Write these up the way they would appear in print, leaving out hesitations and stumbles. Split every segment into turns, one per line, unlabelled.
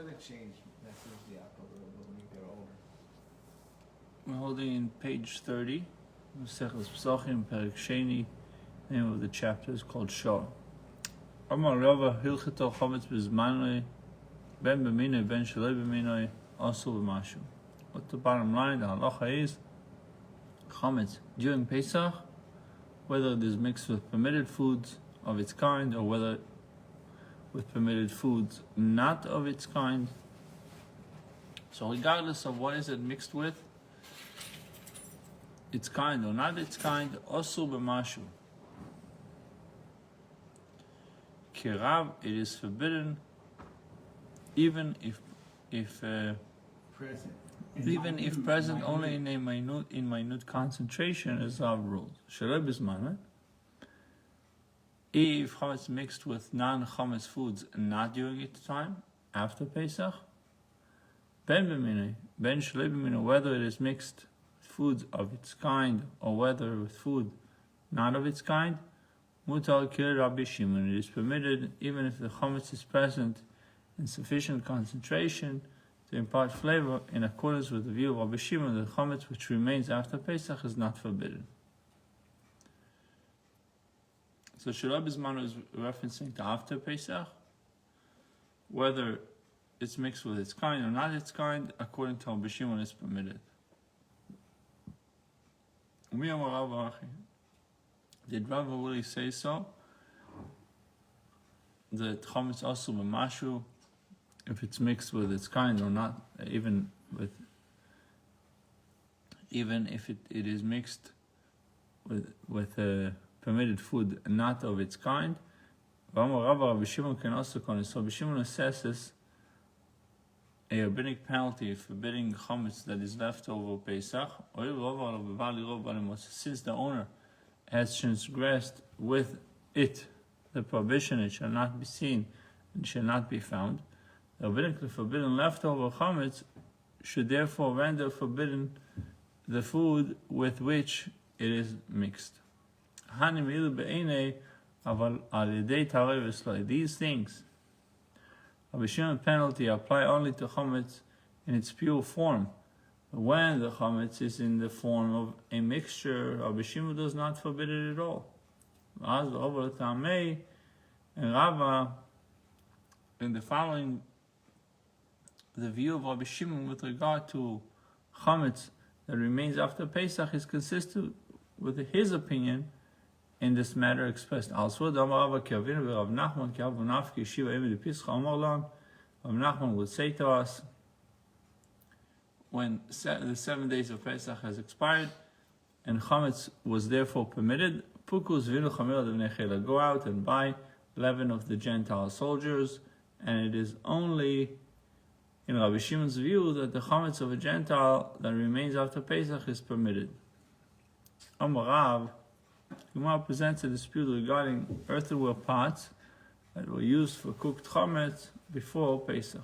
the change message the apple when you get older?
We're holding in page 30, Tractate Pesachim, Perek Sheni. Name of the chapter is called Shor. Amar Rava Hilcheto Chametz B'Zmanoi Ben B'Minoi Ben Shaloi B'Minoi Also B'Mashu. What the bottom line, the halacha is Chametz during Pesach, whether it is mixed with permitted foods of its kind or whether with permitted foods not of its kind. So regardless of what is it mixed with, its kind or not its kind, also b'mashu. Kirav, it is forbidden, even if
Present.
even if present only in a minute concentration, as our rules. Shaloi b'zman. If chametz mixed with non-chametz foods not during its time, after Pesach, ben b'minoi, ben shaloi b'minoi, whether it is mixed with foods of its kind or whether with food not of its kind, mutar kir Rabbi Shimon, it is permitted even if the chametz is present in sufficient concentration to impart flavor in accordance with the view of Rabbi Shimon, the chametz which remains after Pesach is not forbidden. So Shaloi B'Zmano is referencing to after Pesach, whether it's mixed with its kind or not its kind, according to Rabbi Shimon is permitted. Did Rava really say so? That chametz also b'mashu, if it's mixed with its kind or not, even if it is mixed with permitted food not of its kind. Rabbi Shimon can also call it. So Rabbi Shimon assesses a rabbinic penalty forbidding chametz that is left over Pesach, since the owner has transgressed with it the prohibition, it shall not be seen and shall not be found. The rabbinically forbidden leftover chametz should therefore render forbidden the food with which it is mixed. These things, Rabbi Shimon's penalty apply only to chametz in its pure form. When the chametz is in the form of a mixture, Rabbi Shimon does not forbid it at all. And Rava, in the following, the view of Rabbi Shimon with regard to chametz that remains after Pesach is consistent with his opinion in this matter expressed elsewhere. Rav Nachman would say to us, when the 7 days of Pesach has expired and chametz was therefore permitted, go out and buy leaven of the Gentile soldiers, and it is only in Rabbi Shimon's view that the chametz of a Gentile that remains after Pesach is permitted. Amarav, Gemara presents a dispute regarding earthenware pots that were used for cooked chametz before Pesach.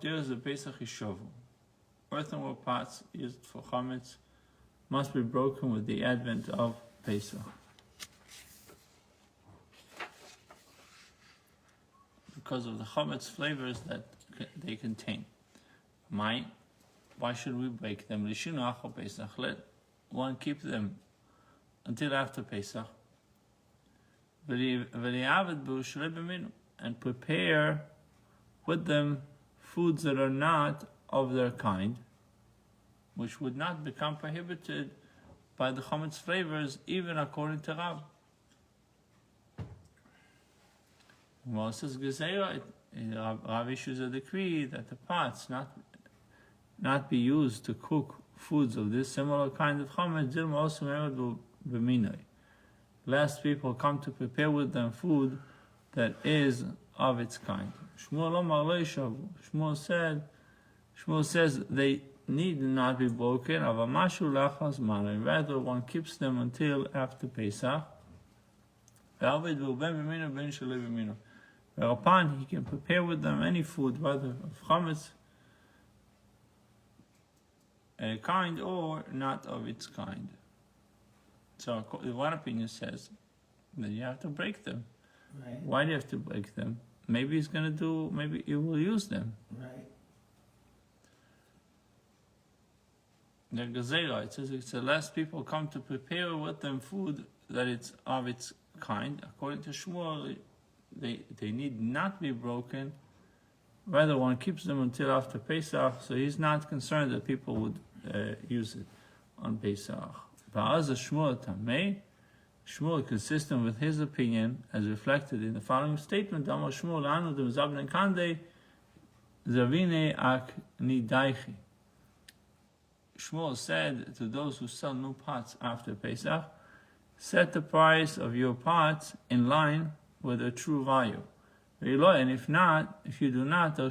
There's the Pesach Yishovu. Earthenware pots used for chametz must be broken with the advent of Pesach, because of the chametz flavors that they contain. Why should we break them? Let one keep them until after Pesach, and prepare with them foods that are not of their kind, which would not become prohibited by the chametz flavors, even according to Rav. Well, it says Gezeira, Rav issues a decree that the pots not be used to cook foods of this similar kind of chametz, also b'minoi, lest people come to prepare with them food that is of its kind. Shmuel says they need not be broken, rather one keeps them until after Pesach. Whereupon he can prepare with them any food, whether of chametz kind or not of its kind. So one opinion says that you have to break them.
Right.
Why do you have to break them? Maybe he's gonna do. Maybe you will use them.
Right.
The Gezerah, it says it's less people come to prepare with them food that it's of its kind. According to Shmuel, they need not be broken. Rather, one keeps them until after Pesach, so he's not concerned that people would use it on Pesach. Va'az Shmuel Tamei, Shmuel, consistent with his opinion, as reflected in the following statement, Amar Shmuel anu dem zabnen kande zavine ak nidaichi. Shmuel said to those who sell new pots after Pesach, set the price of your pots in line with a true value. And if not, if you do not, I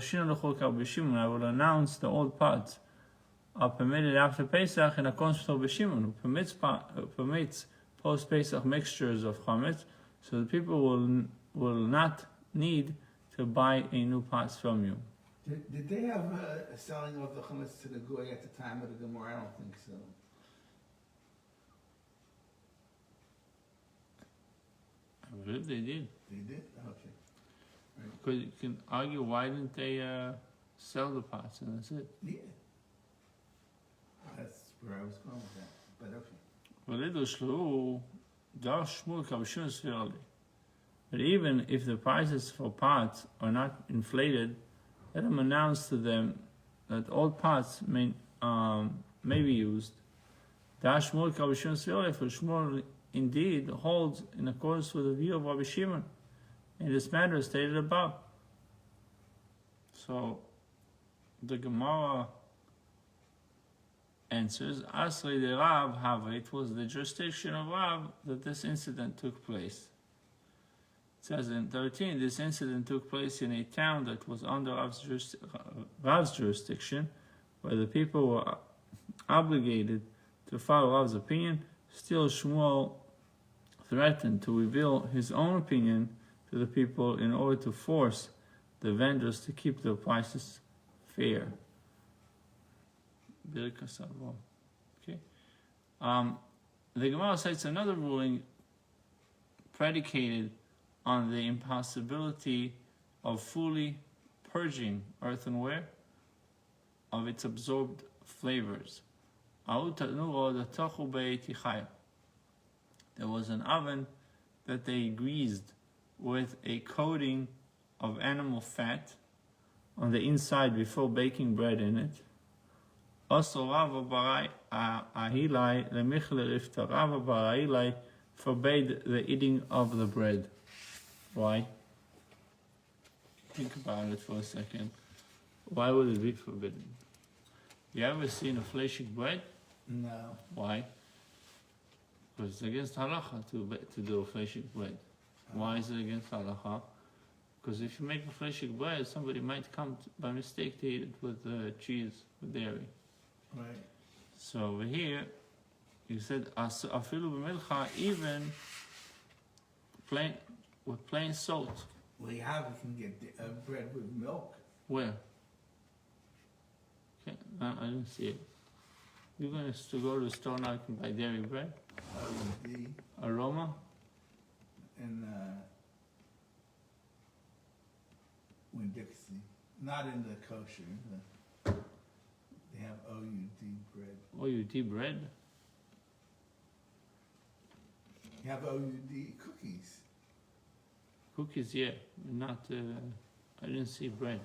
will announce the old pots are permitted after Pesach in accordance with Rabbi Shimon, who permits post-Pesach mixtures of chametz, so that people will not need to buy a new pot from you.
Did they have a selling of the chametz to the goy at the time of the Gemara? I don't think so.
I believe they did.
They did? Okay.
Because you can argue, why didn't they sell the pots, and that's it.
Yeah. That's where I was going with that. But okay.
But even if the prices for pots are not inflated, let them announce to them that old pots may be used. For Shmuel indeed holds in accordance with the view of Rabbi Shimon in this matter stated above. So the Gemara answers, Asri de Rav Hava, it was the jurisdiction of Rav that this incident took place. It says in 13, this incident took place in a town that was under Rav's jurisdiction, where the people were obligated to follow Rav's opinion. Still, Shmuel threatened to reveal his own opinion to the people in order to force the vendors to keep their prices fair. Okay. The Gemara cites another ruling predicated on the impossibility of fully purging earthenware of its absorbed flavors. There was an oven that they greased with a coating of animal fat on the inside before baking bread in it. Also, Rava Bar Ahilai forbade the eating of the bread. Why? Think about it for a second. Why would it be forbidden? You ever seen a fleshik bread?
No.
Why? Because it's against halacha to do a fleshik bread. Why is it against halacha? Because if you make a fleshik bread, somebody might come by mistake to eat it with cheese, with dairy.
Right.
So over here, you said afilu b'milcha, even plain salt.
Well, you can get bread with milk.
Where? Okay, I didn't see it. You're going to go to the store now, you can buy dairy bread?
The
Aroma?
in Winn-Dixie. Not in the kosher. They have OUD bread.
OUD bread?
You have OUD cookies.
Cookies, yeah. Not, I didn't see bread.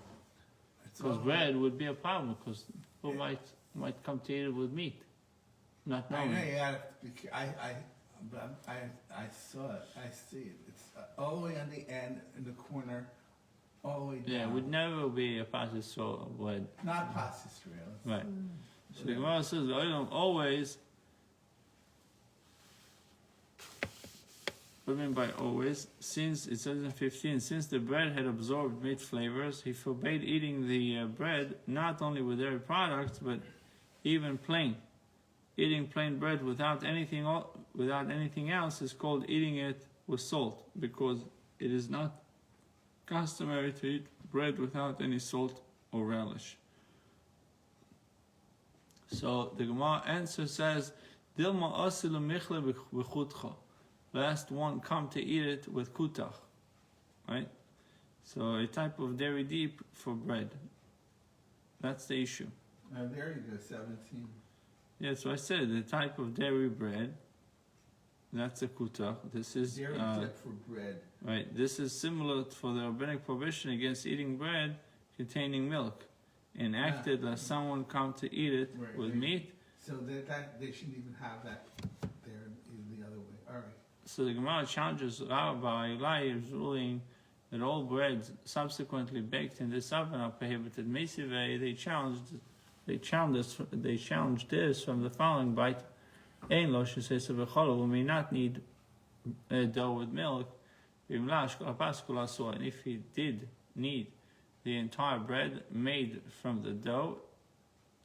It's
Because
all-
bread would be a problem, because people might come to eat it with meat. Not
I
knowing.
know you gotta be. I saw it. I see it. It's all the way on the end, in the corner, all the way down.
Yeah, it would never be a passes so bread.
Not past Israel.
Right. So the Gemara says, the oil always, what do you mean by always? Since, it says in 15, since the bread had absorbed meat flavors, he forbade eating the bread, not only with dairy products, but even plain. Eating plain bread without anything else is called eating it with salt, because it is not customary to eat bread without any salt or relish. So the Gemara answer says, Dilma asilu michle b'chutcha. Last one come to eat it with kutach. Right? So a type of dairy deep for bread. That's the issue.
There you go, 17.
Yeah, so I said the type of dairy bread. That's a kutach. This is
Dairy dip for bread.
right. This is similar for the rabbinic prohibition against eating bread containing milk, enacted that someone come to eat it with meat.
So that they shouldn't even have that there, the other way. All right.
So the Gemara challenges Rabbi Eli's ruling that all breads subsequently baked in this oven are prohibited. Mesivei, they challenged this from the following bite. Ein lo shesesa v'cholo, we may not need dough with milk. And if he did need the entire bread made from the dough,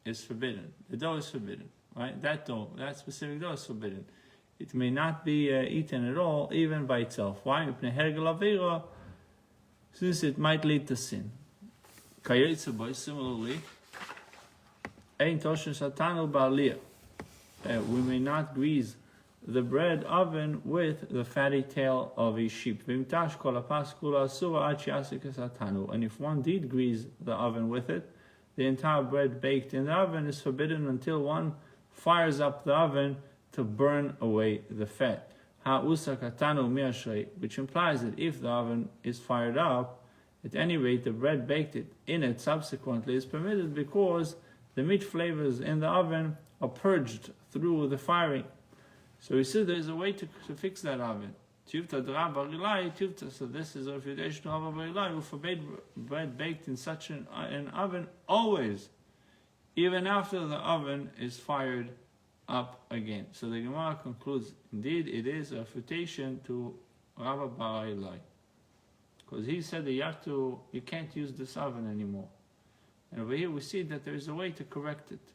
is forbidden. The dough is forbidden, right? That dough, that specific dough is forbidden. It may not be eaten at all, even by itself. Why? Since it might lead to sin. Similarly, we may not grease the bread oven with the fatty tail of a sheep. And if one did grease the oven with it, the entire bread baked in the oven is forbidden until one fires up the oven to burn away the fat. Which implies that if the oven is fired up, at any rate the bread baked in it subsequently is permitted because the meat flavors in the oven are purged through the firing. So he said there is a way to fix that oven. So this is a refutation of Rabbi Menashe, who forbade bread baked in such an oven always, even after the oven is fired up again. So the Gemara concludes, indeed it is a refutation to Rabbi Menashe, because he said that you can't use this oven anymore. And over here we see that there is a way to correct it.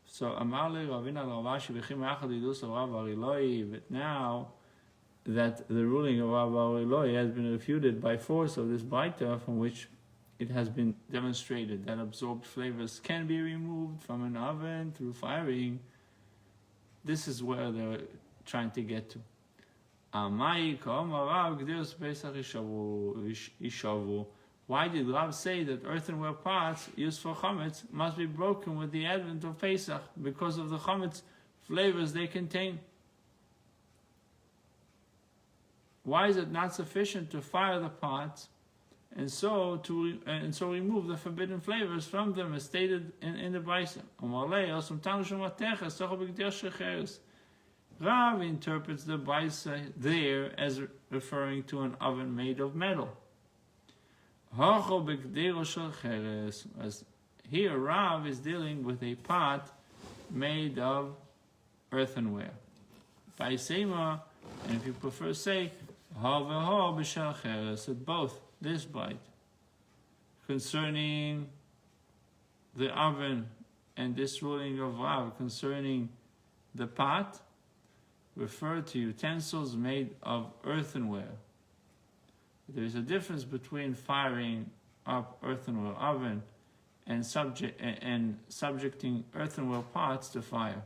So Amale Ravina Ravashi Bechim Echad Yidus of Rabbi Ariloi, but now that the ruling of Rabbi Ariloi has been refuted by force of this baita, from which it has been demonstrated that absorbed flavors can be removed from an oven through firing, this is where they're trying to get to. Why did Rav say that earthenware pots used for chametz must be broken with the advent of Pesach because of the chametz flavors they contain? Why is it not sufficient to fire the pots and so remove the forbidden flavors from them, as stated in the Brisa? Rav interprets the Brisa there as referring to an oven made of metal. As here Rav is dealing with a pot made of earthenware. By Sema, and if you prefer say, at both this bite concerning the oven and this ruling of Rav concerning the pot refer to utensils made of earthenware. There is a difference between firing up earthenware oven and subjecting earthenware pots to fire.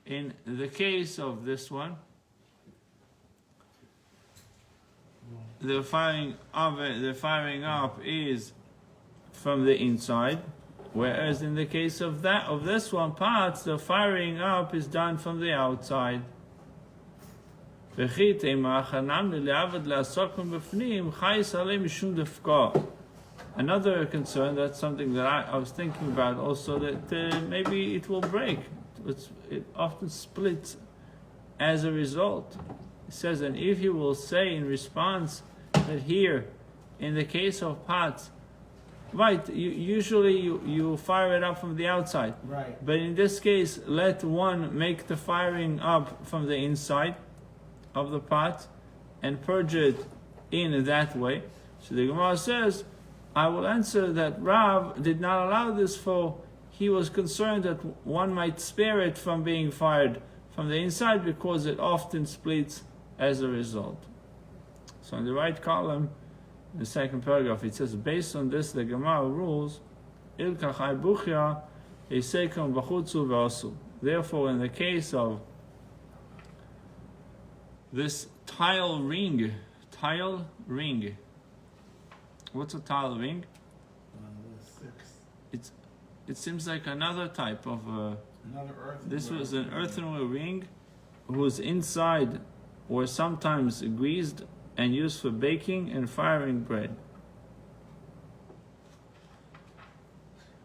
In the case of this one, the firing up is from the inside, whereas in the case of this one, parts, the firing up is done from the outside. Another concern, that's something that I was thinking about also, that maybe it will break. It often splits as a result. It says, and if you will say in response that here, in the case of pots, right, usually you fire it up from the outside.
Right.
But in this case, let one make the firing up from the inside of the pot and purge it in that way. So the Gemara says, I will answer that Rav did not allow this, for he was concerned that one might spare it from being fired from the inside because it often splits as a result. So in the right column, the second paragraph, it says, based on this, the Gemara rules, Ilka chai buchya, eisekum b'chutzu v'asu. Therefore, in the case of this tile ring, what's a tile ring?
6.
It seems like another type of.
Another earth.
This was an earthenware ring, whose inside were sometimes greased and used for baking and firing bread.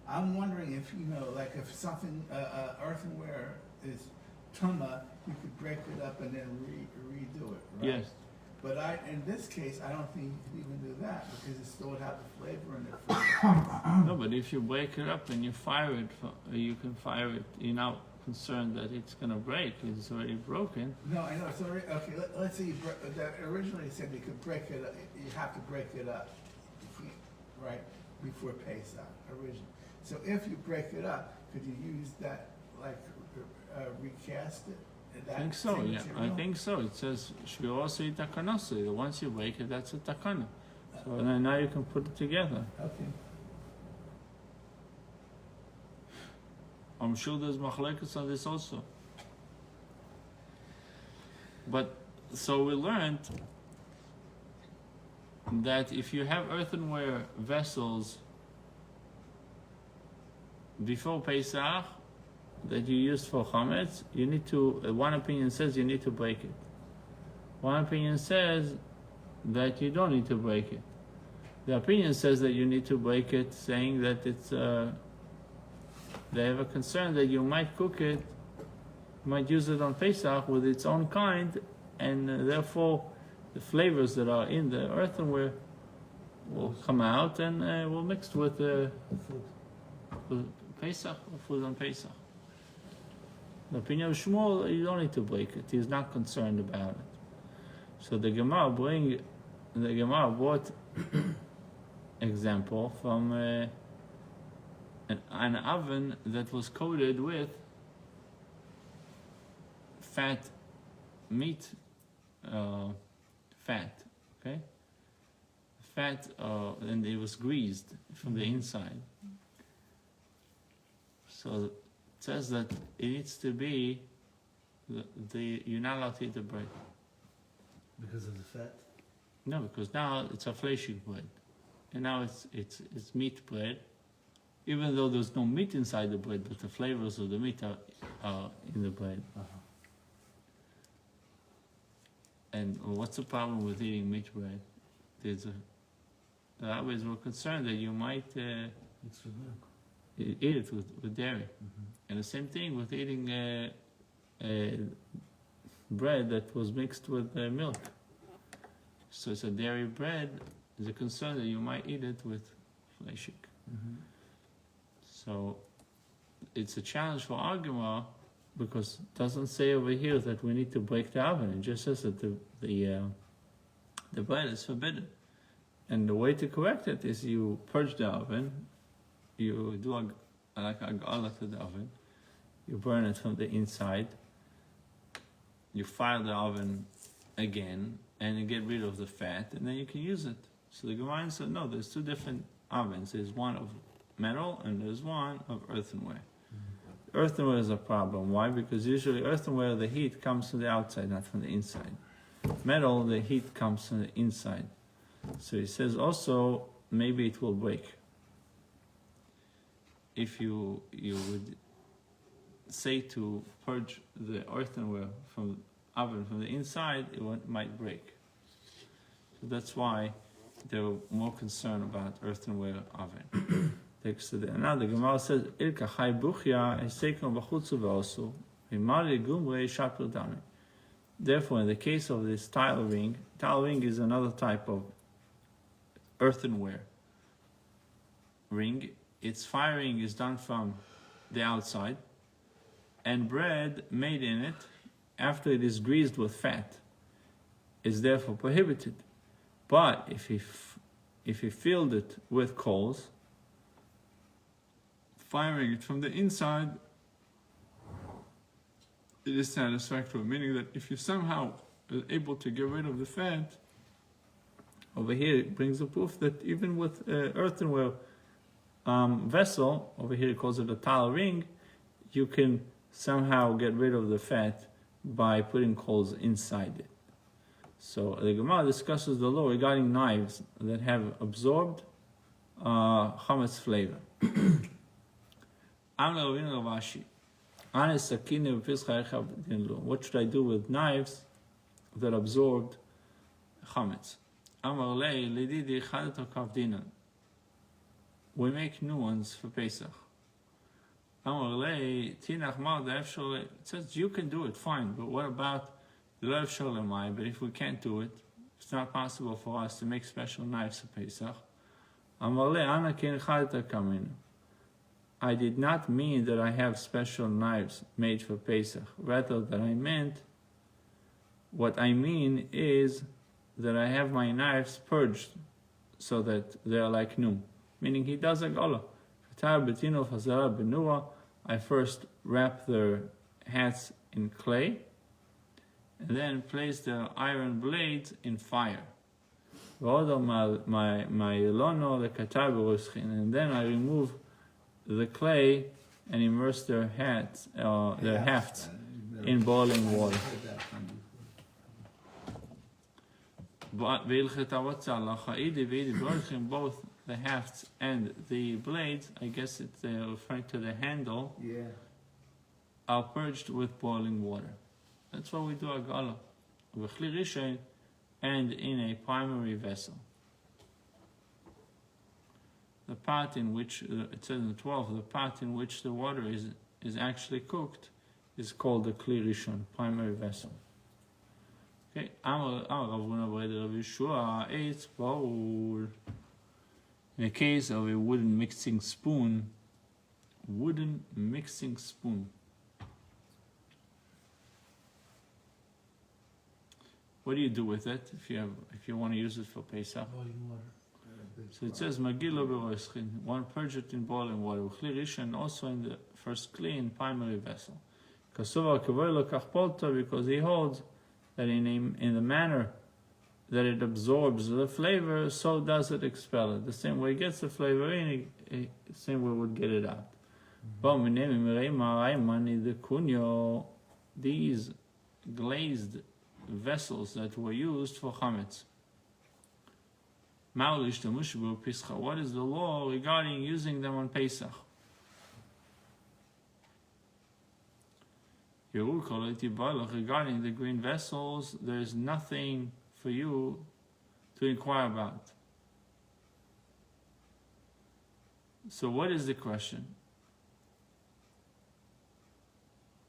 I'm wondering if, like if something, earthenware is tuma, you could break it up and then redo it, right?
Yes.
But in this case, I don't think you can even do that because it still would have the flavor in it.
No, but if you break it up and you fire it, you can fire it. You're not concerned that it's going to break. It's already broken.
No, I know. It's already, okay, let's say that originally said you could break it up. You have to break it up, right, before Pesach, originally. So if you break it up, could you use that, like, recast it?
I think so, yeah. I think so. It says, Shvirosei takanose. Once you break it, that's a takana. So then now you can put it together.
Okay.
I'm sure there's machlekes on this also. But, so we learned that if you have earthenware vessels before Pesach, that you used for chametz, you need to, one opinion says you need to break it. One opinion says that you don't need to break it. The opinion says that you need to break it, saying that it's, they have a concern that you might cook it, you might use it on Pesach with its own kind, and therefore the flavors that are in the earthenware will come out and will mix with Pesach, or food on Pesach. The opinion of Shmuel, you don't need to break it. He's not concerned about it. So the Gemara brought example from an oven that was coated with fat meat, fat, okay? Fat, and it was greased from the inside. So it says that it needs to be you're not allowed to eat the bread.
Because of the fat?
No, because now it's a fleshig bread, and now it's meat bread. Even though there's no meat inside the bread, but the flavors of the meat are in the bread.
Uh-huh.
And what's the problem with eating meat bread? The rabbis were concerned that you might
It's with milk.
eat it with dairy.
Mm-hmm.
And the same thing with eating bread that was mixed with milk. So it's a dairy bread. There's a concern that you might eat it with fleshik.
Mm-hmm.
So it's a challenge for argument because it doesn't say over here that we need to break the oven. It just says that the bread is forbidden. And the way to correct it is you purge the oven, you do like a gala to the oven, you burn it from the inside, you fire the oven again, and you get rid of the fat, and then you can use it. So the Gemara said, no, there's two different ovens. There's one of metal and there's one of earthenware. Mm-hmm. Earthenware is a problem. Why? Because usually earthenware, the heat comes from the outside, not from the inside. Metal, the heat comes from the inside. So he says also, maybe it will break. If you would say to purge the earthenware from oven from the inside, it might break. So that's why they're more concerned about earthenware oven. Now the Gemara says, "Ilka chai buchya esekom b'chutzu v'osu v'mali gumrei shapir dami." Therefore, in the case of this tile ring is another type of earthenware ring. Its firing is done from the outside, and bread made in it after it is greased with fat is therefore prohibited. But if he filled it with coals, firing it from the inside, it is satisfactory, meaning that if you somehow are able to get rid of the fat over here it brings a proof that even with earthenware vessel, over here it calls it a tal ring, you can somehow get rid of the fat by putting coals inside it. So the Gemara discusses the law regarding knives that have absorbed chametz flavor. What should I do with knives that absorbed chametz? We make new ones for Pesach. It says you can do it, fine, but what about but if we can't do it, it's not possible for us to make special knives for Pesach. I did not mean that I have special knives made for Pesach. Rather, that I meant, what I mean is that I have my knives purged so that they are like new. Meaning he does a gola. I first wrap their hats in clay and then place the iron blades in fire. And then I remove the clay and immerse their hats, their hafts in boiling water. But both the hafts and the blades, I guess it's referring to the handle, are purged with boiling water. That's what we do at Gala. And in a primary vessel. The pot in which, it says in 12, the pot in which the water is actually cooked is called the Kli Rishon, primary vessel. Okay, in the case of a wooden mixing spoon, what do you do with it if you want to use it for Pesach?
Boiling water.
So it says Magilo b'roischin, one purge it in boiling water, Kli Rishon, also in the first Kli in primary vessel. Because he holds that in the manner that it absorbs the flavor, so does it expel it. The same way it gets the flavor in, the same way it would get it out. These glazed vessels that were used for chametz. What is the law regarding using them on Pesach? Regarding the green vessels, there is nothing for you to inquire about. So what is the question?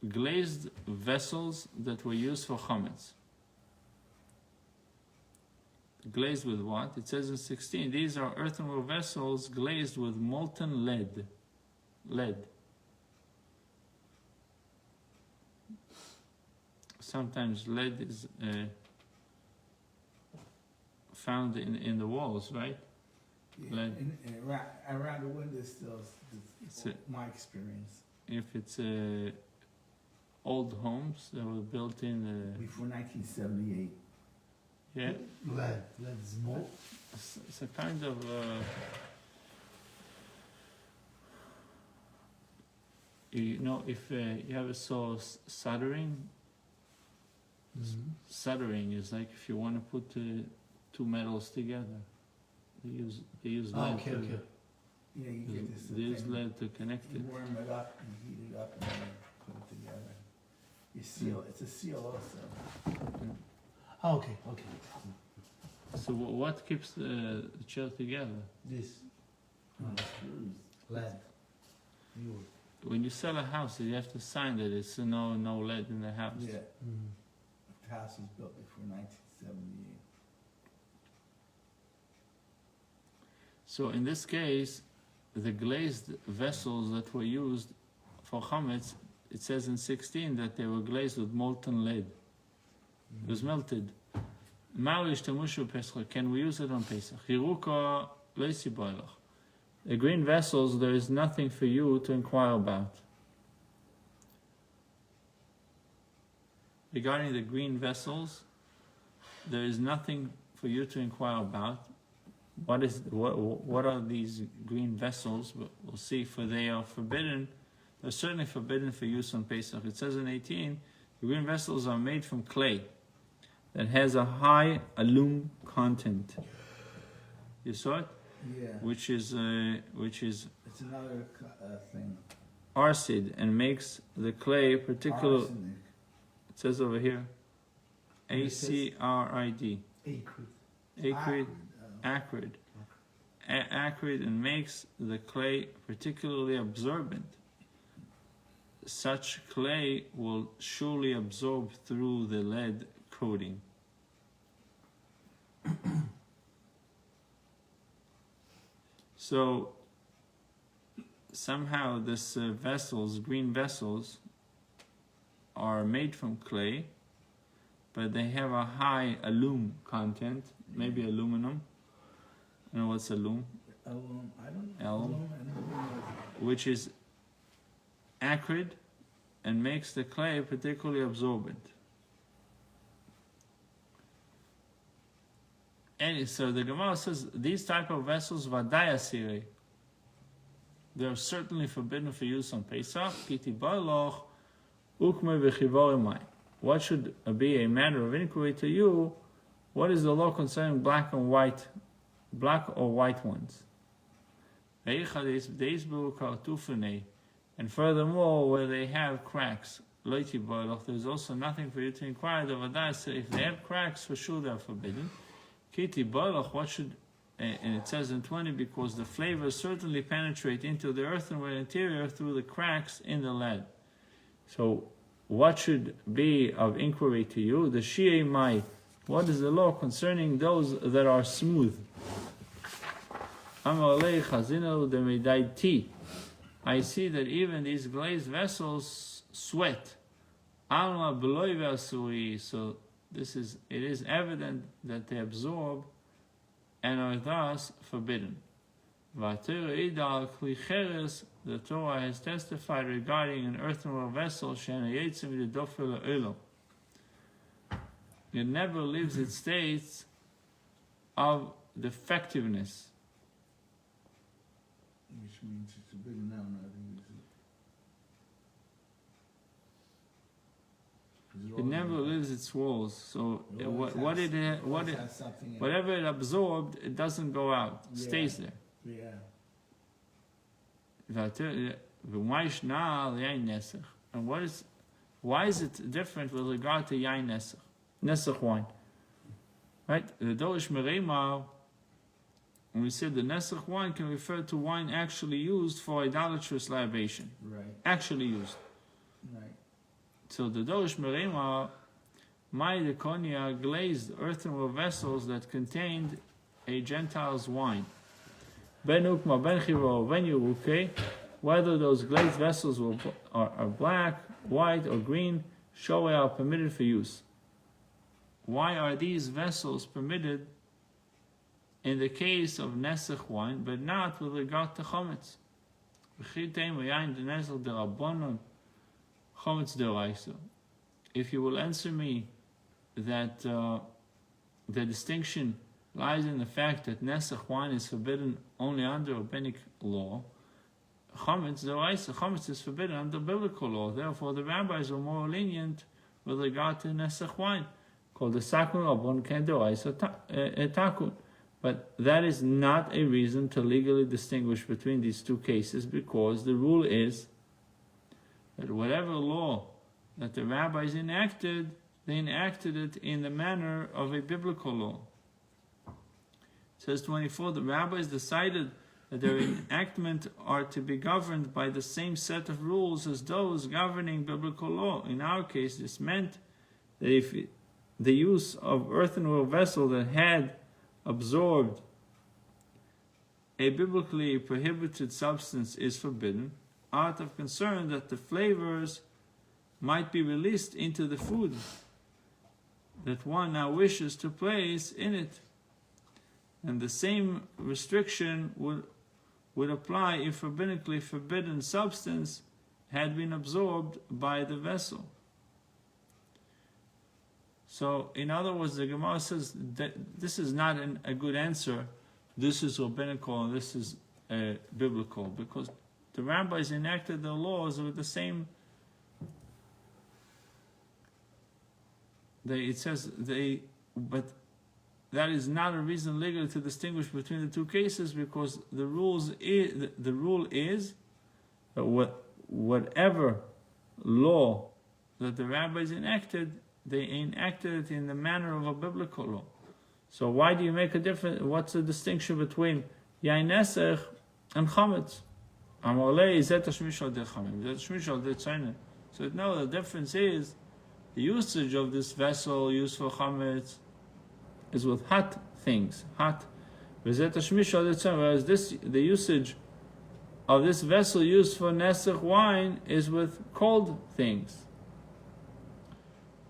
Glazed vessels that were used for chametz. Glazed with what? It says in 16, these are earthenware vessels glazed with molten lead. Sometimes lead is found in the walls, right?
Yeah, and around the windows still, it's my experience.
If it's old homes that were built in...
before 1978.
Yeah.
Lead is more.
It's a kind of... you know, if you ever saw soldering, soldering is like if you want to put two metals together. They use lead.
Okay.
Yeah, you get this.
They use lead to connect it.
You warm it up, you heat it up, and then put it together. You seal. It's a seal also.
Okay.
So what keeps the chair together?
This. Lead.
When you sell a house, you have to sign that it's no lead in the house.
Yeah. The house was built before 1978.
So in this case, the glazed vessels that were used for chametz, it says in 16 that they were glazed with molten lead. It was melted. Can we use it on Pesach? The green vessels, there is nothing for you to inquire about. Regarding the green vessels, there is nothing for you to inquire about. What are these green vessels? We'll see, for they are forbidden. They're certainly forbidden for use on Pesach. It says in 18, the green vessels are made from clay that has a high alum content. You saw it?
Yeah.
Which is
It's another thing.
arsid, and makes the clay particular.
Arsenic.
It says over here, acrid,
Acrid.
acrid, acrid, acrid, and makes the clay particularly absorbent. Such clay will surely absorb through the lead coating. So somehow this green vessels, are made from clay, but they have a high alum content, maybe aluminum. You know what's alum?
Alum, I don't know.
Alum.
Alum and alum.
Which is acrid and makes the clay particularly absorbent. And so the Gemara says these type of vessels, vadaya sire, they are certainly forbidden for use on Pesach. What should be a matter of inquiry to you? What is the law concerning black or white ones? And furthermore, where they have cracks, there's also nothing for you to inquire. If they have cracks, for sure they are forbidden. What should, and it says in 20, because the flavors certainly penetrate into the earthenware interior through the cracks in the lead. So, what should be of inquiry to you? The Shi'ei Mai, what is the law concerning those that are smooth? I see that even these glazed vessels sweat. So it is evident that they absorb and are thus forbidden. The Torah has testified regarding an earthenware vessel, it never leaves its states of defectiveness.
Which means it's forbidden now, not to use it.
It never leaves its walls. So whatever it absorbed, it doesn't go out. It stays there.
Yeah.
And why is it different with regard to yain nesach wine? Right? The dorish merema, when we said the nesach wine can refer to wine actually used for idolatrous libation.
Right.
Actually used.
Right.
So the dorish merema, my dekonia glazed earthenware vessels that contained a Gentile's wine. Ben ukma, ben chiro, ben yuruke, whether those glazed vessels are black, white, or green, show are permitted for use. Why are these vessels permitted in the case of nesach wine, but not with regard to chometz? If you will answer me that the distinction lies in the fact that nesach wine is forbidden only under rabbinic law, chometz is forbidden under biblical law. Therefore, the rabbis were more lenient with regard to nesach wine, called the sakun rabon ken deoraisa takun. But that is not a reason to legally distinguish between these two cases, because the rule is that whatever law that the rabbis enacted, they enacted it in the manner of a biblical law. It says 24, the rabbis decided that their enactment are to be governed by the same set of rules as those governing biblical law. In our case, this meant that if the use of earthenware vessel that had absorbed a biblically prohibited substance is forbidden, out of concern that the flavors might be released into the food that one now wishes to place in it. And the same restriction would apply if rabbinically forbidden substance had been absorbed by the vessel. So, in other words, the Gemara says that this is not a good answer. This is rabbinical and this is biblical, because the rabbis enacted the laws with the same. But that is not a reason legally to distinguish between the two cases, because the rule is that whatever law that the rabbis enacted, they enacted it in the manner of a biblical law. So why do you make a difference? What's the distinction between yain nesach and chametz? So no, the difference is the usage of this vessel used for chametz is with hot things, whereas the usage of this vessel used for nesach wine is with cold things.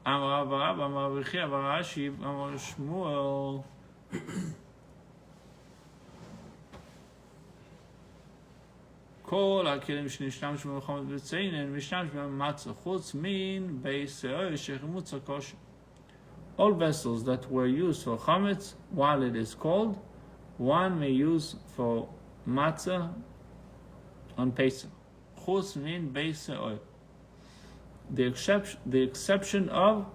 Amar Rav, Amar Rashi, Amar Rashi, Amar Shmuel. כל הכלים שנשתמשו במלחמת בציין, משתמש במצה חוץ מן בישראל שחמוצה kosher. All vessels that were used for chametz while it is cold, one may use for matzah on Pesach. Chutz min beise'oil. The exception of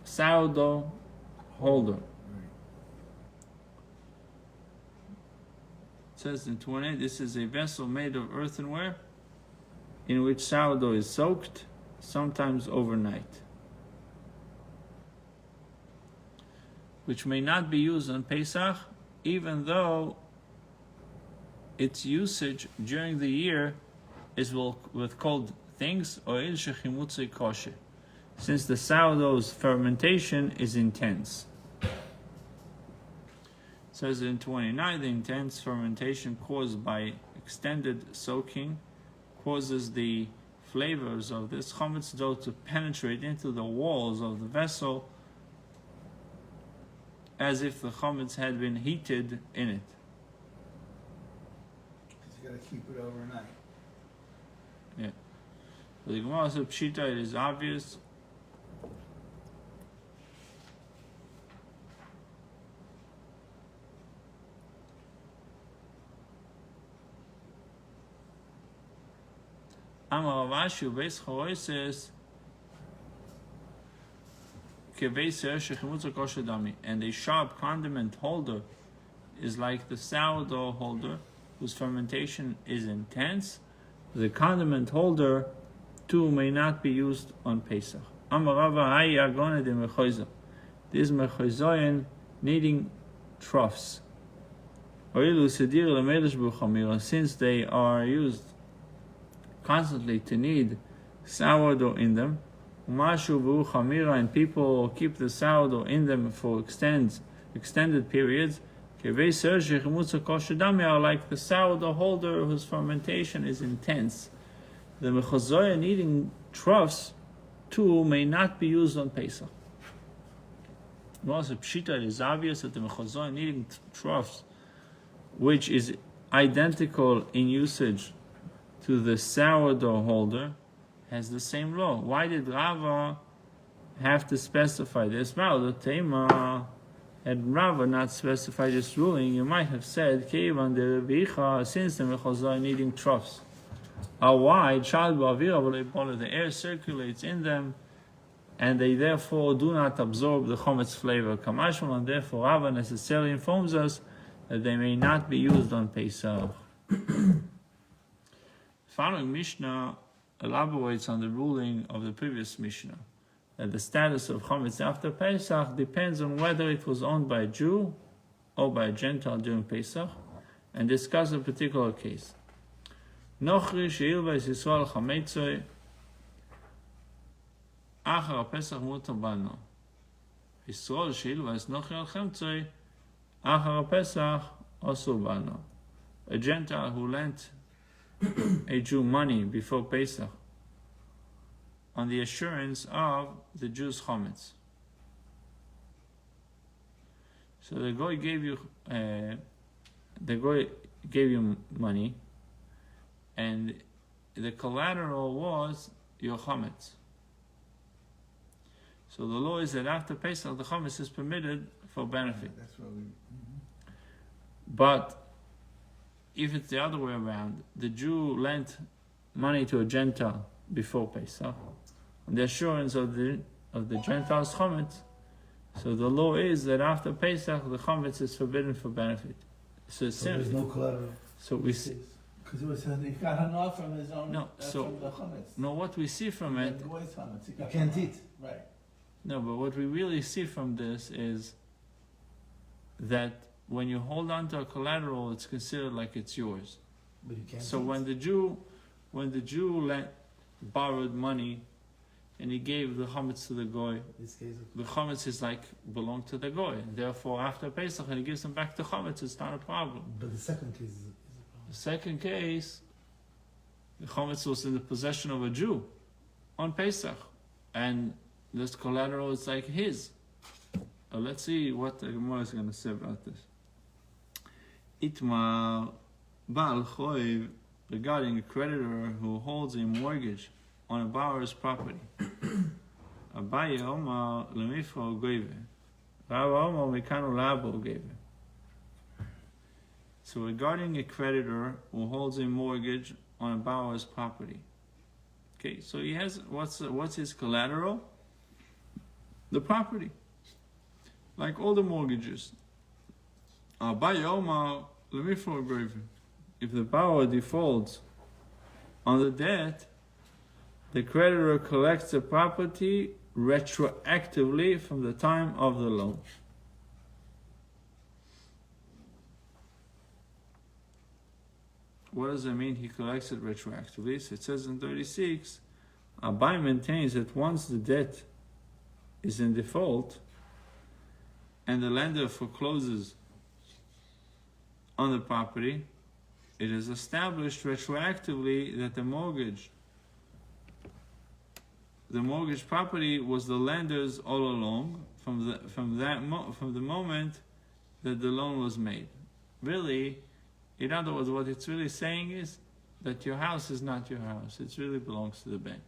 sourdough holder. It says in 28, this is a vessel made of earthenware in which sourdough is soaked, sometimes overnight, which may not be used on Pesach, even though its usage during the year is with cold things, since the sourdough's fermentation is intense. It says in 29, the intense fermentation caused by extended soaking causes the flavors of this chametz dough to penetrate into the walls of the vessel as if the chametz had been heated in it.
Because you got to keep it overnight.
Yeah. But the Gemara says, Pshita, it is obvious. Amar Rav Ashi, Beis Charoises, and a sharp condiment holder is like the sourdough holder whose fermentation is intense. The condiment holder too may not be used on Pesach. These mechozoyin needing troughs. Since they are used constantly to knead sourdough in them, and people keep the sourdough in them for extended periods, are like the sourdough holder whose fermentation is intense. The mechozoya kneading troughs too may not be used on Pesach. Also, Pshita, it is obvious that the mechozoya kneading troughs, which is identical in usage to the sourdough holder, has the same law. Why did Rava have to specify this? Well, the Tema, had Rava not specified this ruling, you might have said, since the mechozoya needing troughs are wide, the air circulates in them, and they therefore do not absorb the chometz flavor. Kamashmal, and therefore Rava necessarily informs us that they may not be used on Pesach. Following Mishnah elaborates on the ruling of the previous Mishnah, that the status of chametz after Pesach depends on whether it was owned by a Jew or by a Gentile during Pesach, and discuss a particular case. Nochri she'ilvais Yisrael chametzoi achar Pesach mutar bano. Yisrael she'ilvais nochri al chemtzoi achar Pesach osur bano. A Gentile who lent a Jew money before Pesach on the assurance of the Jew's chametz. So the guy gave you money, and the collateral was your chametz. So the law is that after Pesach, the chametz is permitted for benefit.
That's what we.
But if it's the other way around, the Jew lent money to a Gentile before Pesach, and the assurance of the Gentile's chametz, so the law is that after Pesach, the chametz is forbidden for benefit. So it's
there's no collateral.
So we see.
Because it was he got an offer from his own.
No, so
from the chametz.
No, what we see from it.
The boy's chametz. He
You
got
can't
from-
eat.
Right.
No, but what we really see from this is that when you hold on to a collateral, it's considered like it's yours.
But you can't
So
eat.
when the Jew borrowed money and he gave the chametz to the goy,
This case,
the chametz is like belonged to the goy. And therefore, after Pesach, and he gives them back the chametz, it's not a problem.
but the second case is a problem.
The second case, the chametz was in the possession of a Jew on Pesach, and this collateral is like his. Let's see what the Gemara is going to say about this. Itmar Baal Choiv, regarding a creditor who holds a mortgage on a borrower's property. Abaye Omar Lemifro Goive. Rava Omar Mekanu Labo Goive. So regarding a creditor who holds a mortgage on a borrower's property. Okay, so he has, what's his collateral? The property. Like all the mortgages. Abaye Omar Lemifro Goive. If the borrower defaults on the debt, the creditor collects the property retroactively from the time of the loan. What does that mean? He collects it retroactively. So it says in 36, Abai maintains that once the debt is in default and the lender forecloses on the property, it is established retroactively that the mortgage property was the lender's all along from the moment that the loan was made. Really, in other words, what it's really saying is that your house is not your house. It really belongs to the bank.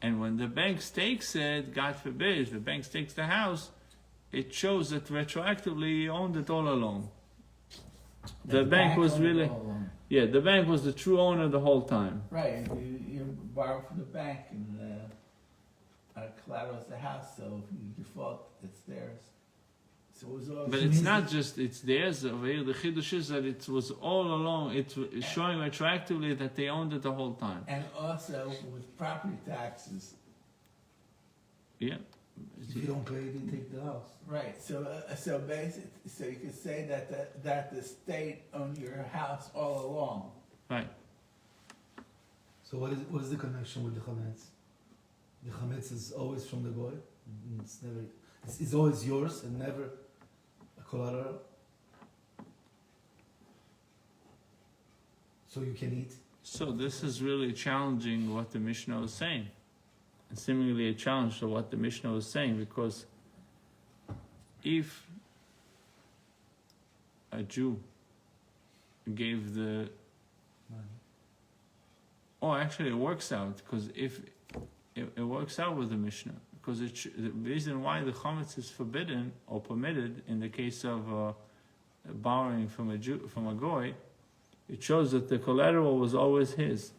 And when the bank stakes it, God forbid, if the bank stakes the house, it shows that retroactively he owned it all along. The bank was
owned it
really,
all along.
yeah, the bank was the true owner the whole time.
Right, you borrow from the bank and collateral is the house, so if you default, it's theirs. So it was all.
But it's not just, it's theirs over here. The chiddush is that it was all along, it's showing retroactively that they owned it the whole time.
And also with property taxes.
Yeah.
If you don't pay, they take the house.
Right, so so you could say that the state owned your house all along.
Right.
So what is the connection with the chametz? The chametz is always from the goy. It's always yours and never a collateral. So you can eat.
So this is really challenging what the Mishnah was saying. And seemingly a challenge to what the Mishnah was saying, because if a Jew gave the... Oh, actually it works out, because if it works out with the Mishnah, because the reason why the chametz is forbidden or permitted in the case of borrowing from a Jew, from a goy, it shows that the collateral was always his.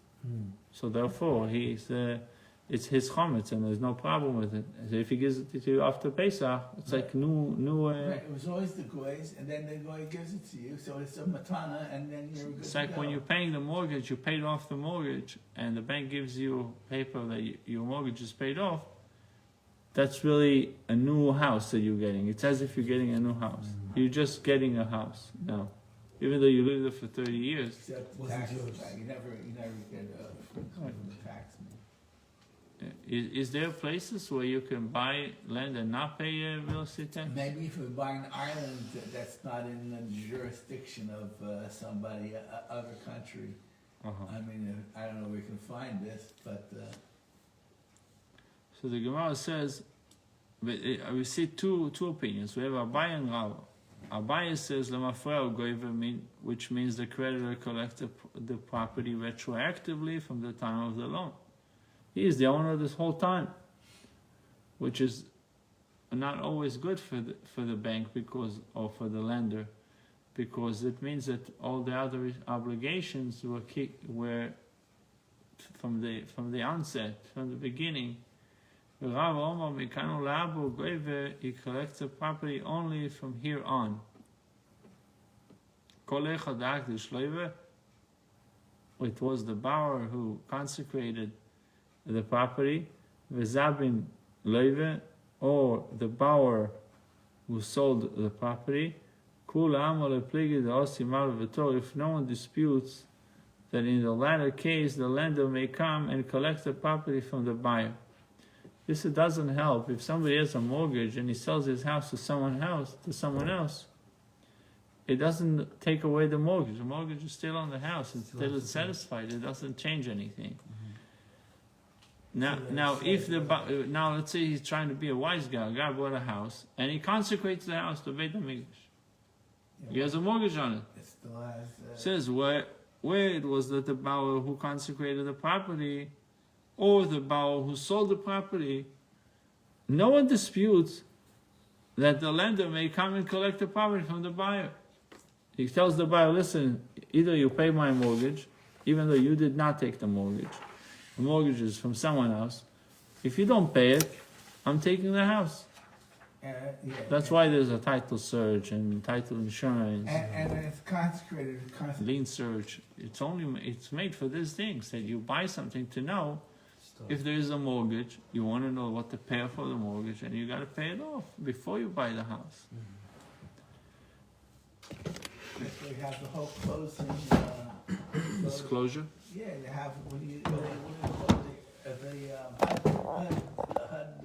So therefore, it's his chametz, and there's no problem with it. So if he gives it to you after Pesach, it's like new.
Right, it was always the goy's, and then the goy gives it to you, so it's a matana, and then you're good.
It's like when you're paying the mortgage, you paid off the mortgage, and the bank gives you paper that your mortgage is paid off. That's really a new house that you're getting. It's as if you're getting a new house. You're just getting a house now, even though you lived there for 30 years.
Except the
Wasn't
tax,
yours.
you never get from the tax man.
Is there places where you can buy land and not pay real estate tax?
Maybe if we buy an island that's not in the jurisdiction of somebody, other country.
Uh-huh.
I mean, I don't know where we can find this, but
So the Gemara says, but we see two opinions. We have Abaye and Rava. Abaye says Lemafreo Goiver, which means the creditor collects the property retroactively from the time of the loan. He is the owner this whole time. which is not always good for the bank or for the lender, because it means that all the other obligations were from the onset, from the beginning. Rav Omar Mikanu La'abu Goiver, he collects the property only from here on. It was the Bauer who consecrated the property, Vezabin Loive, or the Bauer who sold the property. If no one disputes that in the latter case the lender may come and collect the property from the buyer. This doesn't help if somebody has a mortgage and he sells his house to someone else. It doesn't take away the mortgage. The mortgage is still on the house until it's satisfied. It doesn't change anything. Now, let's say he's trying to be a wise guy. A guy bought a house and he consecrates the house to Beit HaMikdash. He has a mortgage on it.
It still has.
Says where it was that the Bauer who consecrated the property, or the Bauer who sold the property, no one disputes that the lender may come and collect the property from the buyer. He tells the buyer, listen, either you pay my mortgage, even though you did not take the mortgage. The mortgage is from someone else. If you don't pay it, I'm taking the house. That's why there's a title search and title insurance.
And it's consecrated.
Lien search. It's made for these things, that you buy something to know if there is a mortgage, you want to know what to pay for the mortgage, and you got to pay it off before you buy the house.
So you have the whole closing.
Disclosure?
Yeah, you have when you close